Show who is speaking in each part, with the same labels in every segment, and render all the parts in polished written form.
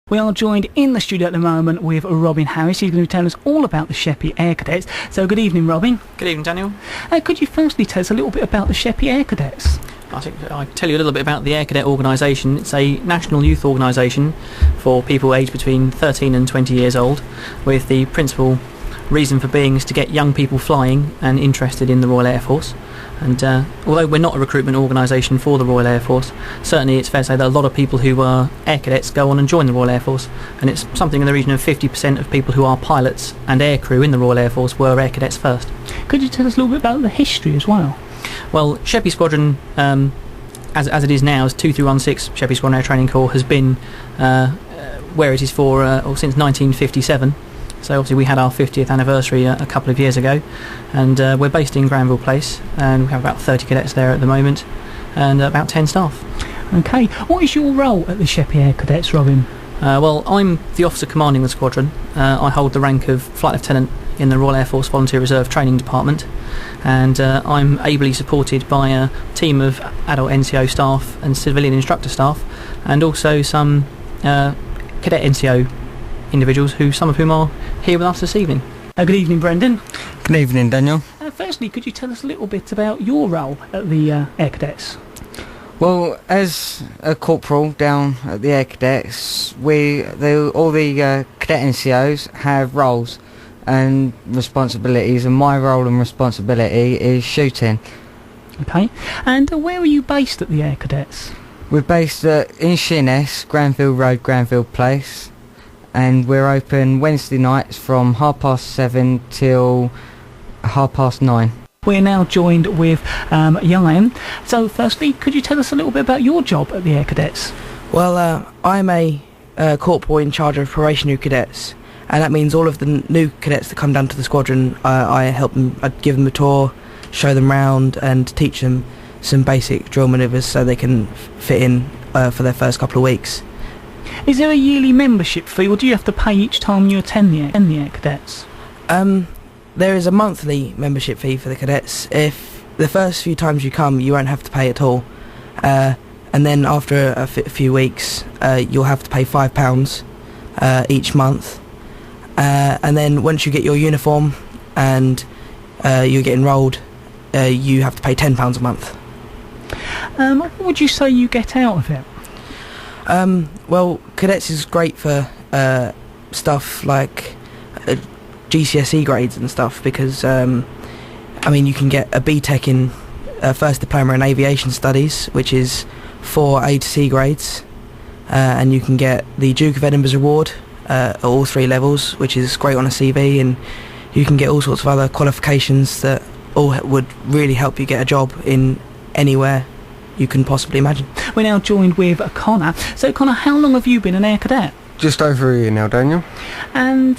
Speaker 1: We are joined in the studio at the moment with Robin Harris. He's going to be telling us all about the Sheppey Air Cadets. So good evening, Robin.
Speaker 2: Good evening, Daniel.
Speaker 1: Could you firstly tell us a little bit about the Sheppey Air Cadets?
Speaker 2: I think I'll tell you a little bit about the Air Cadet organisation. It's a national youth organisation for people aged between 13 and 20 years old, with the principal reason for being is to get young people flying and interested in the Royal Air Force. And although we're not a recruitment organisation for the Royal Air Force, certainly it's fair to say that a lot of people who are Air Cadets go on and join the Royal Air Force, and it's something in the region of 50% of people who are pilots and air crew in the Royal Air Force were Air Cadets first.
Speaker 1: Could you tell us a little bit about the history as well?
Speaker 2: Well, Sheppey Squadron, as it is now, as 2316 Sheppey Squadron Air Training Corps has been where it is for since 1957. So obviously we had our 50th anniversary a couple of years ago, and we're based in Granville Place, and we have about 30 cadets there at the moment, and about 10 staff.
Speaker 1: Okay, what is your role at the Sheppey Air Cadets, Robin?
Speaker 2: Well, I'm the officer commanding the squadron. I hold the rank of Flight Lieutenant in the Royal Air Force Volunteer Reserve Training Department, and I'm ably supported by a team of adult NCO staff and civilian instructor staff, and also some cadet NCO individuals, some of whom are here with us this evening.
Speaker 1: Good evening, Brendan.
Speaker 3: Good evening, Daniel.
Speaker 1: Firstly, could you tell us a little bit about your role at the Air Cadets?
Speaker 3: Well, as a corporal down at the Air Cadets, all the cadet NCOs have roles and responsibilities, and my role and responsibility is shooting.
Speaker 1: Okay, and where are you based at the Air Cadets?
Speaker 3: We're based in Sheerness, Granville Road, Granville Place, and we're open Wednesday nights from 7:30 till 9:30.
Speaker 1: We're now joined with Ian. So firstly, could you tell us a little bit about your job at the Air Cadets?
Speaker 4: Well, I'm a corporal in charge of probationary cadets, and that means all of the new cadets that come down to the squadron, I help them, I give them a tour, show them round, and teach them some basic drill manoeuvres so they can fit in for their first couple of weeks.
Speaker 1: Is there a yearly membership fee, or do you have to pay each time you attend the Air Cadets?
Speaker 4: There is a monthly membership fee for the cadets. If the first few times you come, you won't have to pay at all, and then after a few weeks, you'll have to pay £5 each month, and then once you get your uniform and you get enrolled, you have to pay £10 a month.
Speaker 1: What would you say you get out of it?
Speaker 4: Well, cadets is great for stuff like GCSE grades and stuff, because you can get a BTEC in First Diploma in Aviation Studies, which is 4 A to C grades, and you can get the Duke of Edinburgh's Award at all 3 levels, which is great on a CV, and you can get all sorts of other qualifications that all would really help you get a job in anywhere you can possibly imagine.
Speaker 1: We're now joined with Connor. So Connor, how long have you been an Air Cadet?
Speaker 5: Just over a year now, Daniel.
Speaker 1: And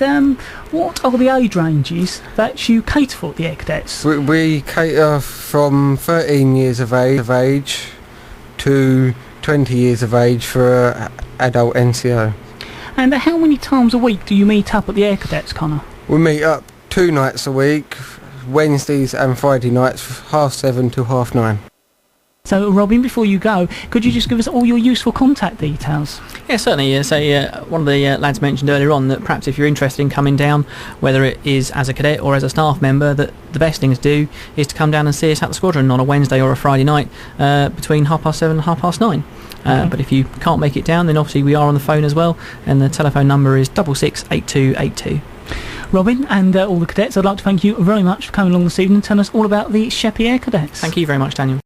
Speaker 1: what are the age ranges that you cater for at the Air Cadets?
Speaker 5: We cater from 13 years of age to 20 years of age for adult NCO. And
Speaker 1: how many times a week do you meet up at the Air Cadets, Connor?
Speaker 5: We meet up 2 nights a week, Wednesdays and Friday nights, 7:30 till 9:30.
Speaker 1: So, Robin, before you go, could you just give us all your useful contact details?
Speaker 2: Yeah, certainly. One of the lads mentioned earlier on that perhaps if you're interested in coming down, whether it is as a cadet or as a staff member, that the best thing to do is to come down and see us at the squadron on a Wednesday or a Friday night between 7:30 and 9:30. But if you can't make it down, then obviously we are on the phone as well, and the telephone number is 668282.
Speaker 1: Robin and all the cadets, I'd like to thank you very much for coming along this evening and telling us all about the Sheppey Air Cadets.
Speaker 2: Thank you very much, Daniel.